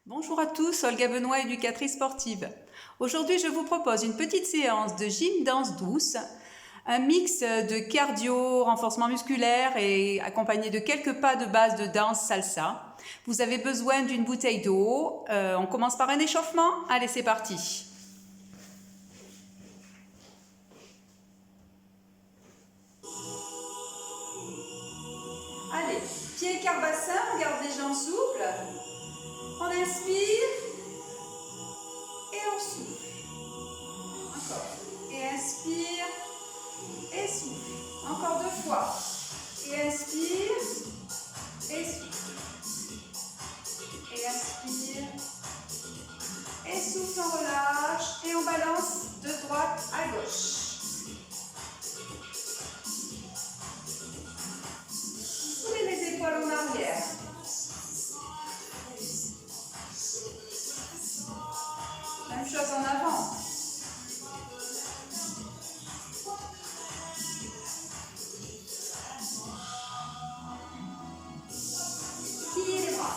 Bonjour à tous, Olga Benoît, éducatrice sportive. Aujourd'hui, je vous propose une petite séance de gym danse douce, un mix de cardio, renforcement musculaire et accompagné de quelques pas de base de danse salsa. Vous avez besoin d'une bouteille d'eau. On commence par un échauffement. Allez, c'est parti. Allez, pied écart bassin, on garde les jambes souples. On inspire et on souffle. Encore. Et inspire et souffle. Encore 2 fois. Et inspire et souffle. Et inspire et souffle, on relâche et on balance de droite à gauche. Soulevez les épaules en arrière. Même chose en avant. Pliez les bras.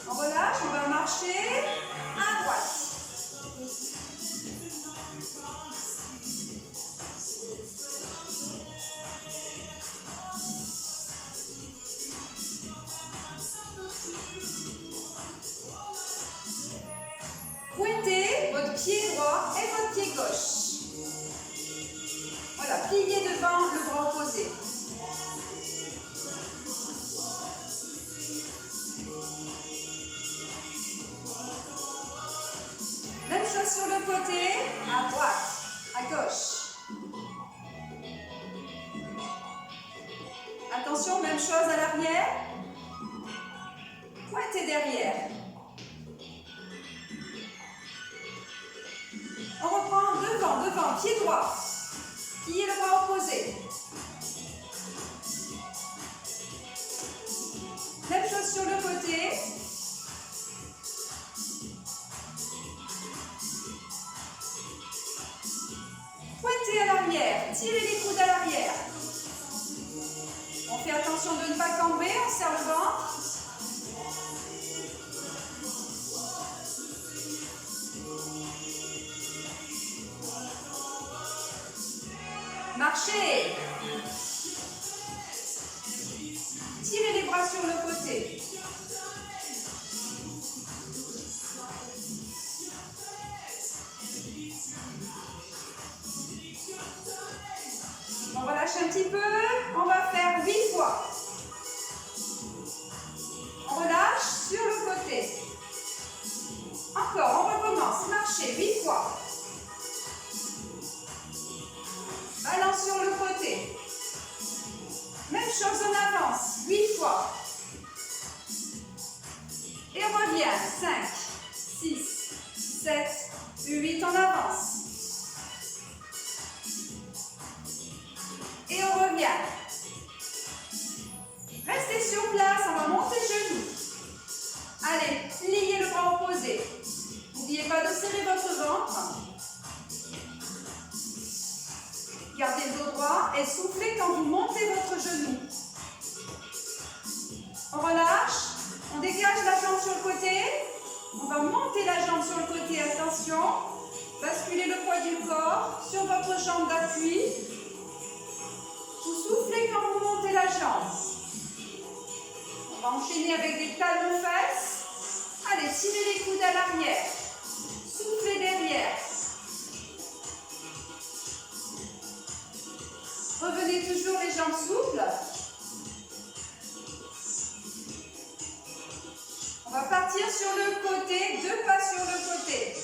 On relâche, on va marcher à droite. Pointez votre pied droit et votre pied gauche. Voilà, pliez devant le bras opposé. Même chose sur le côté, à droite, à gauche. Attention, même chose à l'arrière. Pointez derrière. On reprend devant, pied droit. Pliez le bras opposé. Même chose sur le côté. Pointez à l'arrière, tirez les coudes à l'arrière. On fait attention de ne pas camber, on serre le ventre. Marchez. Tirez les bras sur le côté. On relâche un petit peu. On va faire 8 fois. On relâche sur le côté. Encore, on recommence. Marchez 8 fois. Balance sur le côté. Même chose, on avance. 8 fois. Et on revient. 5, 6, 7, 8. On avance. Et on revient. Restez sur place, on va monter le genou. Allez, pliez le bras opposé. N'oubliez pas de serrer votre ventre. Gardez le dos droit et soufflez quand vous montez votre genou. On relâche, on dégage la jambe sur le côté. On va monter la jambe sur le côté, attention. Basculez le poids du corps sur votre jambe d'appui. Vous soufflez quand vous montez la jambe. On va enchaîner avec des talons fesses. Allez, tirez les coudes à l'arrière. Soufflez derrière. Revenez toujours les jambes souples. On va partir sur le côté, 2 pas sur le côté.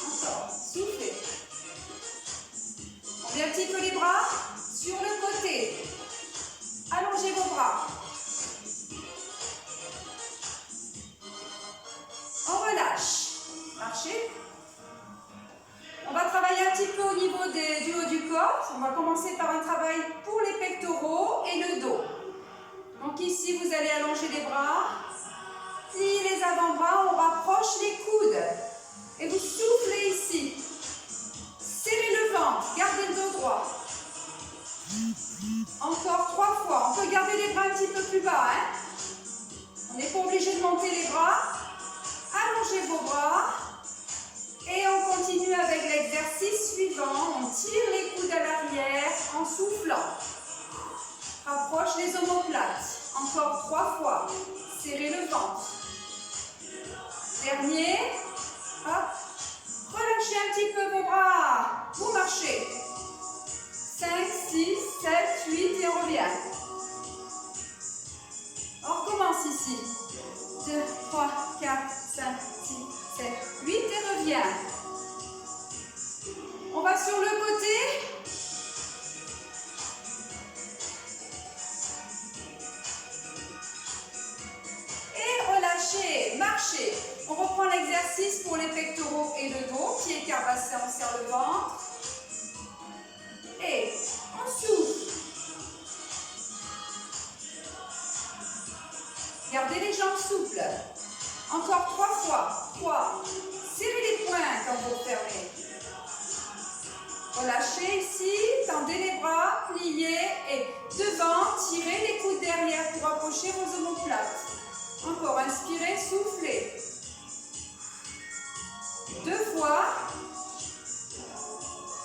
Encore, soufflez. On met un petit peu les bras sur le côté. Allongez vos bras. On relâche. Marchez. On va travailler un petit peu au niveau du haut du corps. On va commencer par un travail pour les pectoraux et le dos. Donc ici, vous allez allonger les bras, plier les avant-bras, on rapproche les coudes. Et vos bras. Et on continue avec l'exercice suivant. On tire les coudes à l'arrière en soufflant. Rapproche les omoplates. Encore 3 fois. Serrez le ventre. Dernier. Hop. Relâchez un petit peu vos bras. Vous marchez. 5, 6, 7, 8 et on revient. On recommence ici. 2, 3, 4, 5, 6, 7, 8 et revient. On va sur le côté. Et relâchez, marchez. On reprend l'exercice pour les pectoraux et le dos. Pieds carbassés, on serre le ventre. Et on souffle. Gardez les jambes souples. Encore 3 fois. 3. Serrez les poings quand vous fermez. Relâchez ici. Tendez les bras, pliez et devant, tirez les coudes derrière pour approcher vos omoplates. Encore, inspirez, soufflez. 2 fois.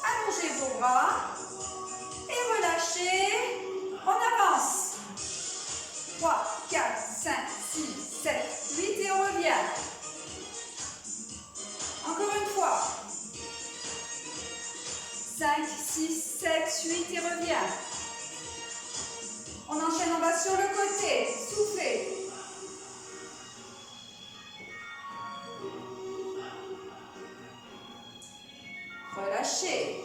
Allongez vos bras. Et relâchez. On avance. 3, 4, 5, 6, 7, 8 et on revient. Encore une fois. 5, 6, 7, 8 et revient. On enchaîne, on va sur le côté. Soufflez. Relâchez.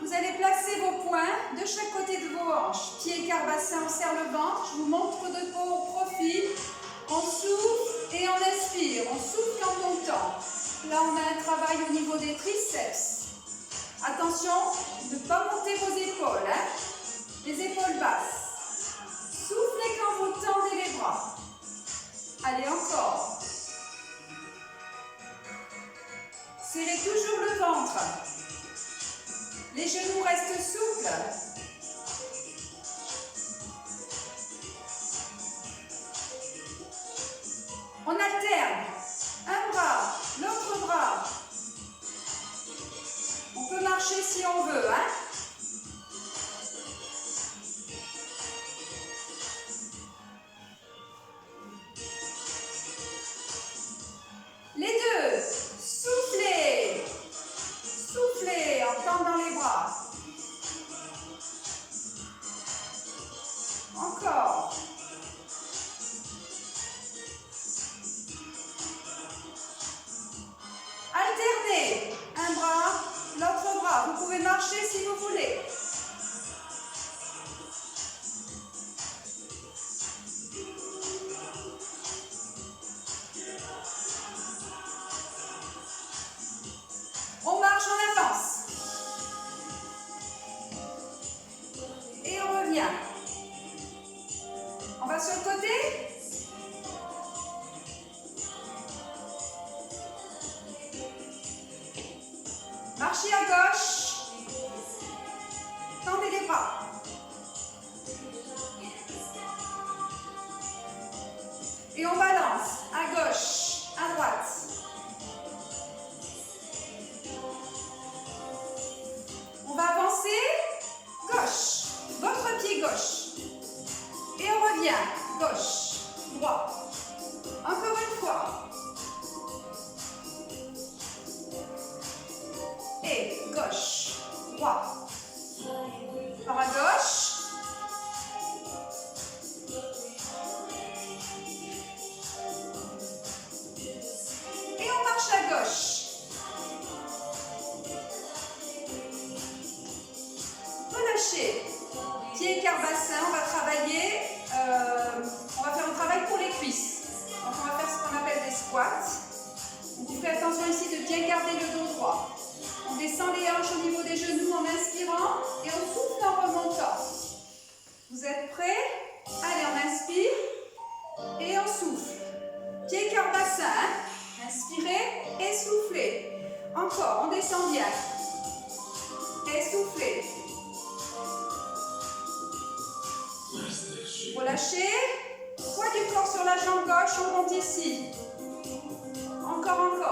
Vous allez placer vos poings de chaque côté de vos hanches. Pieds carbassés, on serre le ventre. Je vous montre de haut profil. On souffle et on expire. On souffle quand on tend. Là, on a un travail au niveau des triceps. Attention de ne pas monter vos épaules. Les épaules basses. Soufflez quand vous tendez les bras. Allez, encore. Serrez toujours le ventre. Les genoux restent souples. On alterne. Un bras, l'autre bras. On peut marcher si on veut, Les deux. Soufflez. Soufflez en tendant les bras. Encore. Alternez. Un bras, l'autre bras. Vous pouvez marcher si vous voulez. On marche, on avance. Et on revient. On va sur le côté. Marchez à gauche. Tendez les bras. Et on balance à gauche, à droite. On va avancer. Gauche. Votre pied gauche. Et on revient. Gauche, droit. Encore une fois. Et gauche, droit. Par à gauche. Et on marche à gauche. Relâchez. Pieds carbassins, on va travailler. On va faire un travail pour les cuisses. Donc on va faire ce qu'on appelle des squats. Vous faites attention ici de bien garder le dos droit. On descend les hanches au niveau des genoux en inspirant et on souffle en remontant. Vous êtes prêts? Allez, on inspire et on souffle. Pieds carbassins. Inspirez et soufflez. Encore, on descend bien. Et soufflez. Relâchez. Poids du corps sur la jambe gauche, on monte ici. Encore, encore.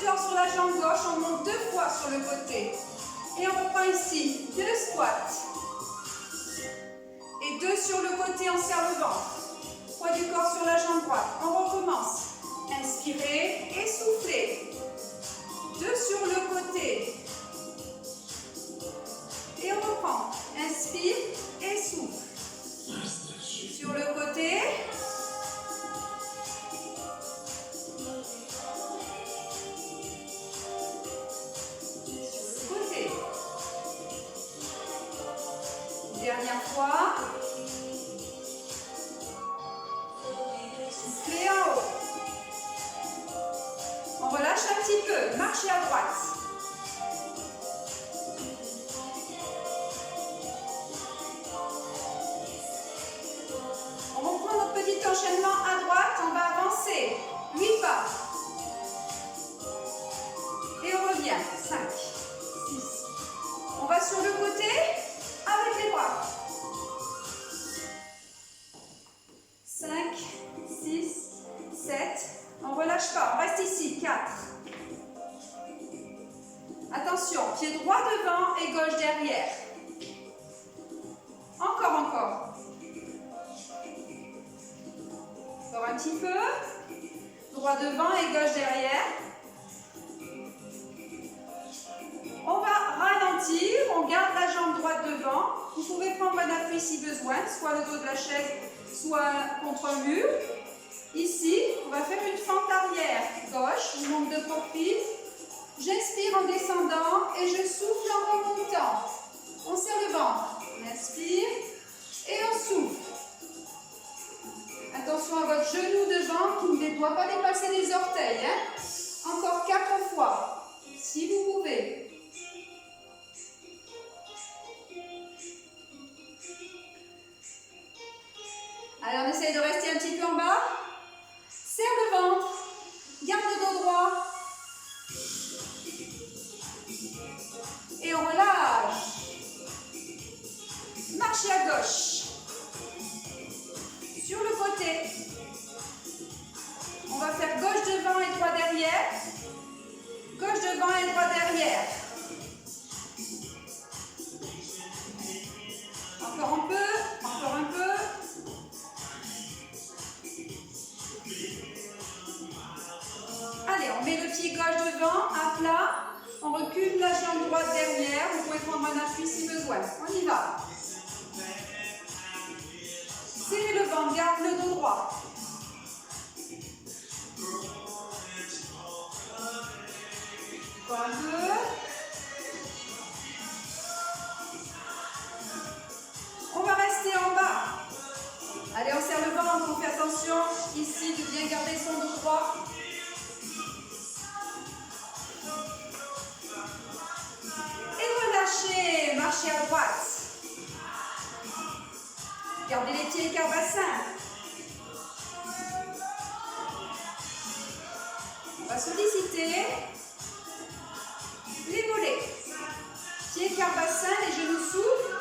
le corps sur la jambe gauche, on monte 2 fois sur le côté. Et on reprend ici, 2 squats. Et 2 sur le côté, on serre le ventre. Poids du corps sur la jambe droite. On recommence. Inspirez et soufflez. 2 sur le côté. Et on reprend. Inspire et souffle. Sur le côté. Côté. Dernière fois. Soufflez en haut. On relâche un petit peu. Marchez à droite. On reprend notre petit enchaînement à droite. On va avancer. 8 pas. Et on revient. 5, 6. On va sur le côté avec les bras. 5, 6, 7. On ne relâche pas. On reste ici. 4. Attention. Pied droit devant et gauche derrière. Encore. Encore un petit peu. Droit devant et gauche derrière. On va ralentir. On garde la jambe droite devant. Vous pouvez prendre un appui si besoin, soit le dos de la chaise, soit contre un mur. Ici, on va faire une fente arrière. Gauche, je monte de profil. J'inspire en descendant et je souffle en remontant. On serre le ventre. On inspire et on souffle. Attention à votre genou devant qui ne doit pas dépasser les orteils. Encore 4 fois, si vous pouvez. Allez, on essaye de rester un petit peu en bas. Serre le ventre. Garde le dos droit. Et on relâche. Marchez à gauche. Sur le côté. On va faire gauche devant et droit derrière. Gauche devant et droit derrière. Encore un peu. Encore un peu. Allez, on met le pied gauche devant, à plat. On recule la jambe droite derrière. Vous pouvez prendre un appui si besoin. On y va. Serrez le ventre, garde le dos droit. Encore un peu. On va rester en bas. Allez, on serre le ventre, on fait attention ici de bien garder son dos droit. Et relâchez, marchez à droite. Gardez les pieds écart bassin. On va solliciter les mollets. Pieds écart bassin, les genoux soufflent.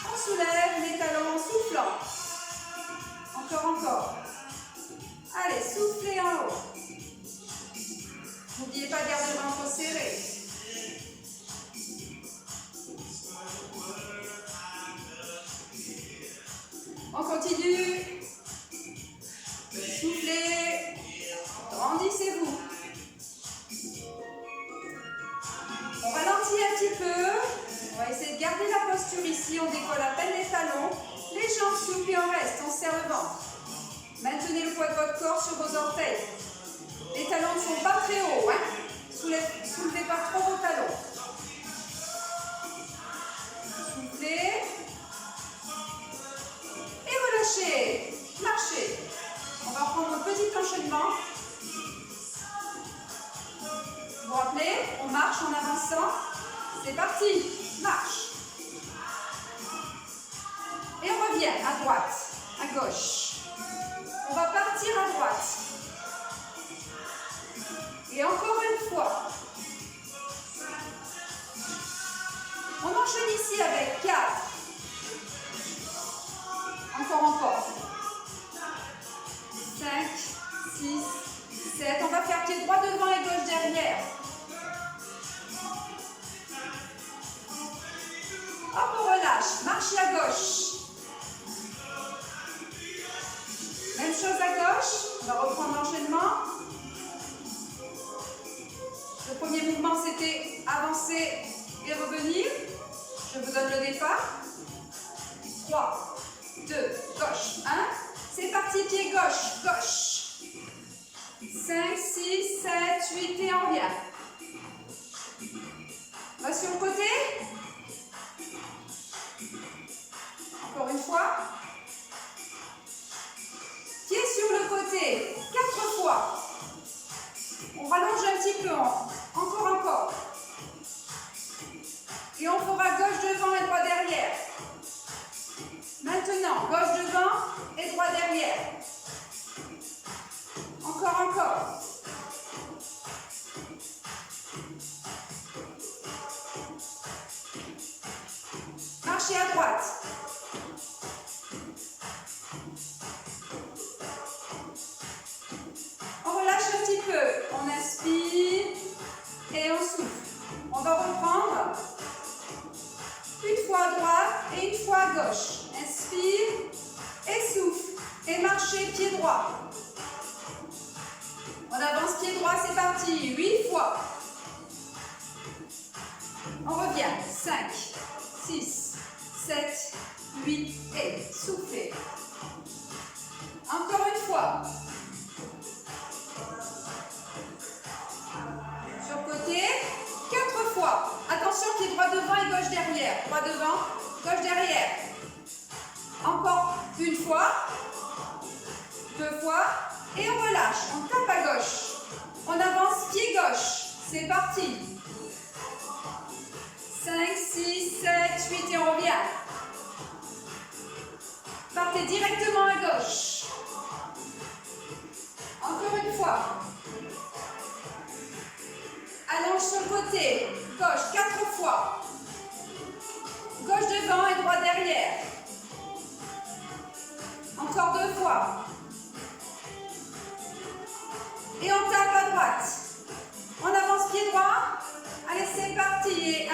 On soulève les talons en soufflant. Encore. Allez, soufflez en haut. N'oubliez pas de garder le ventre serré. On continue. Soufflez. Grandissez-vous. On ralentit un petit peu. On va essayer de garder la posture ici. On décolle à peine les talons. Les jambes souples et on reste. On serre le ventre. Maintenez le poids de votre corps sur vos orteils. Les talons ne sont pas très hauts. Soulevez pas trop vos talons. Soufflez. Et relâchez. Marchez. On va prendre un petit enchaînement. Vous vous rappelez, on marche en avançant. C'est parti. Marche. Et on revient à droite, à gauche. On va partir à droite. Et encore une fois. On enchaîne ici avec 4. Encore. 5, 6, 7. On va faire pied droit devant et gauche derrière. mouvement. Le premier mouvement, c'était avancer et revenir. Je vous donne le départ. 3, 2, gauche, 1. C'est parti, pied gauche, gauche. 5, 6, 7, 8 et on revient. On va sur le côté. Encore une fois. Pied sur le côté, 4 fois. On rallonge un petit peu, encore. Et on fera gauche devant et droit derrière. Maintenant, gauche devant et droit derrière. Encore. Marchez à droite. On relâche un petit peu. On inspire et on souffle. On va reprendre une fois à droite et une fois à gauche. Inspire et souffle. Et marchez pied droit. On avance pied droit, c'est parti. 8 fois. On revient. 5, 6, 7, 8 et soufflez. Encore une fois. Sur le côté, 4 fois. Attention, pied droit devant et gauche derrière. Droit devant, gauche derrière. Encore une fois, 2 fois, et on relâche. On tape à gauche. On avance pied gauche. C'est parti. 5, 6, 7, 8 et on revient. Partez directement à gauche. Encore une fois. Allonge sur le côté. Gauche, 4 fois. Gauche devant et droit derrière. Encore 2 fois. Et on tape à droite. On avance pied droit. Allez, c'est parti. Et 1,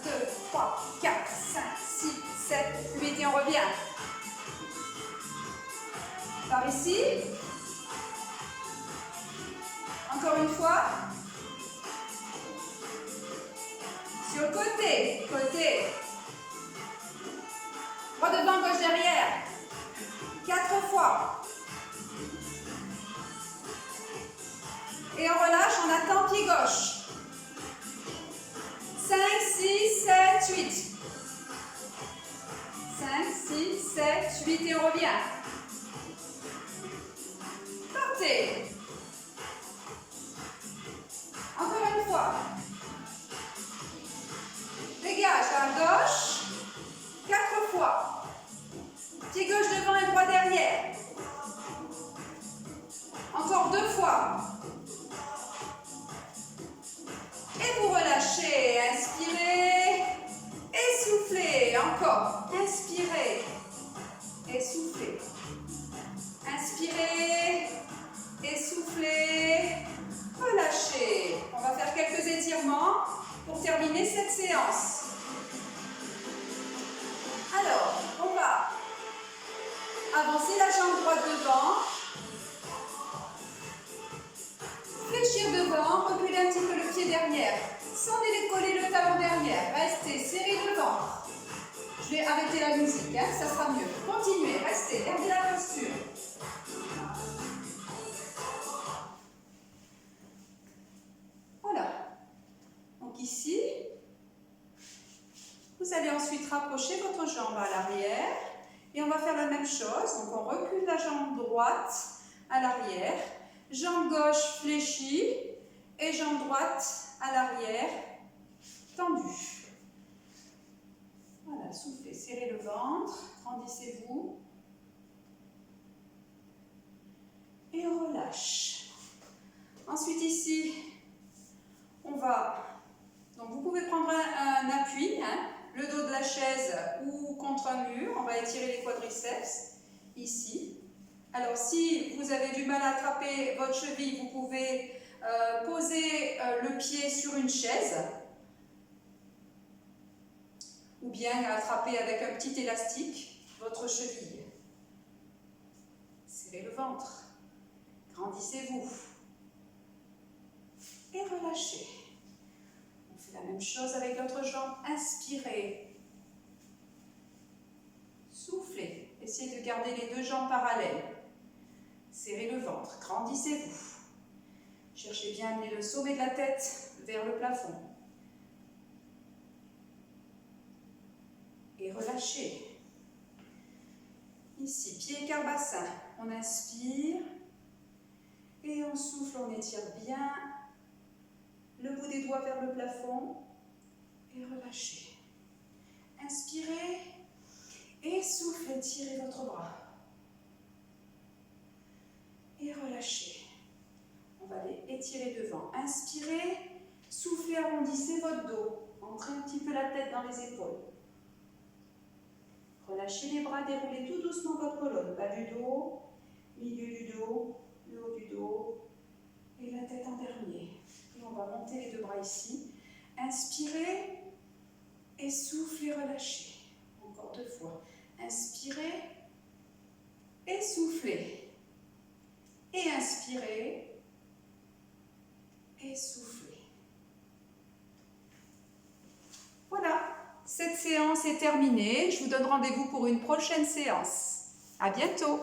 2, 3, 4, 5, 6, 7, 8 et on revient. Par ici. Encore une fois. Sur le côté. Droit devant, gauche derrière. 4 fois. Et on relâche, on attend pied gauche. 5, 6, 7, 8. 5, 6, 7, 8 et on revient. Partez. Encore une fois. Dégage à gauche. 4 fois. Pied gauche devant et droit derrière. Encore 2 fois. Et vous relâchez. Inspirez. Et soufflez. Encore. Inspirez. Et soufflez. Inspirez. Et soufflez. Relâchez. On va faire quelques étirements pour terminer cette séance. Alors, on va avancer la jambe droite devant. Fléchir devant, reculer un petit peu le pied derrière, sans décoller le talon derrière. Restez, serrez le ventre. Je vais arrêter la musique, ça sera mieux. Continuez, restez, gardez la posture. Voilà. Donc ici, vous allez ensuite rapprocher votre jambe à l'arrière et on va faire la même chose. Donc on recule la jambe droite à l'arrière. Jambe gauche fléchie et jambe droite à l'arrière tendue. Voilà, soufflez, serrez le ventre, grandissez-vous et on relâche. Ensuite ici, on va, donc vous pouvez prendre un appui, le dos de la chaise ou contre un mur, on va étirer les quadriceps ici. Alors, si vous avez du mal à attraper votre cheville, vous pouvez poser le pied sur une chaise ou bien attraper avec un petit élastique votre cheville. Serrez le ventre, grandissez-vous. relâchez. On fait la même chose avec l'autre jambe. Inspirez. Soufflez. Essayez de garder les deux jambes parallèles. Serrez le ventre. Grandissez-vous. Cherchez bien à amener le sommet de la tête vers le plafond. Et relâchez. Ici, pied écart bassin. On inspire. Et on souffle, on étire bien le bout des doigts vers le plafond. Et relâchez. Inspirez. Et soufflez, tirez votre bras. Et relâchez. On va aller étirer devant. Inspirez. Soufflez, arrondissez votre dos. Entrez un petit peu la tête dans les épaules. Relâchez les bras, déroulez tout doucement votre colonne. Bas du dos, milieu du dos, le haut du dos et la tête en dernier. Et on va monter les deux bras ici. Inspirez et soufflez, relâchez. Encore 2 fois. Inspirez et soufflez. Et inspirez et soufflez. Voilà. Cette séance est terminée. Je vous donne rendez-vous pour une prochaine séance. À bientôt.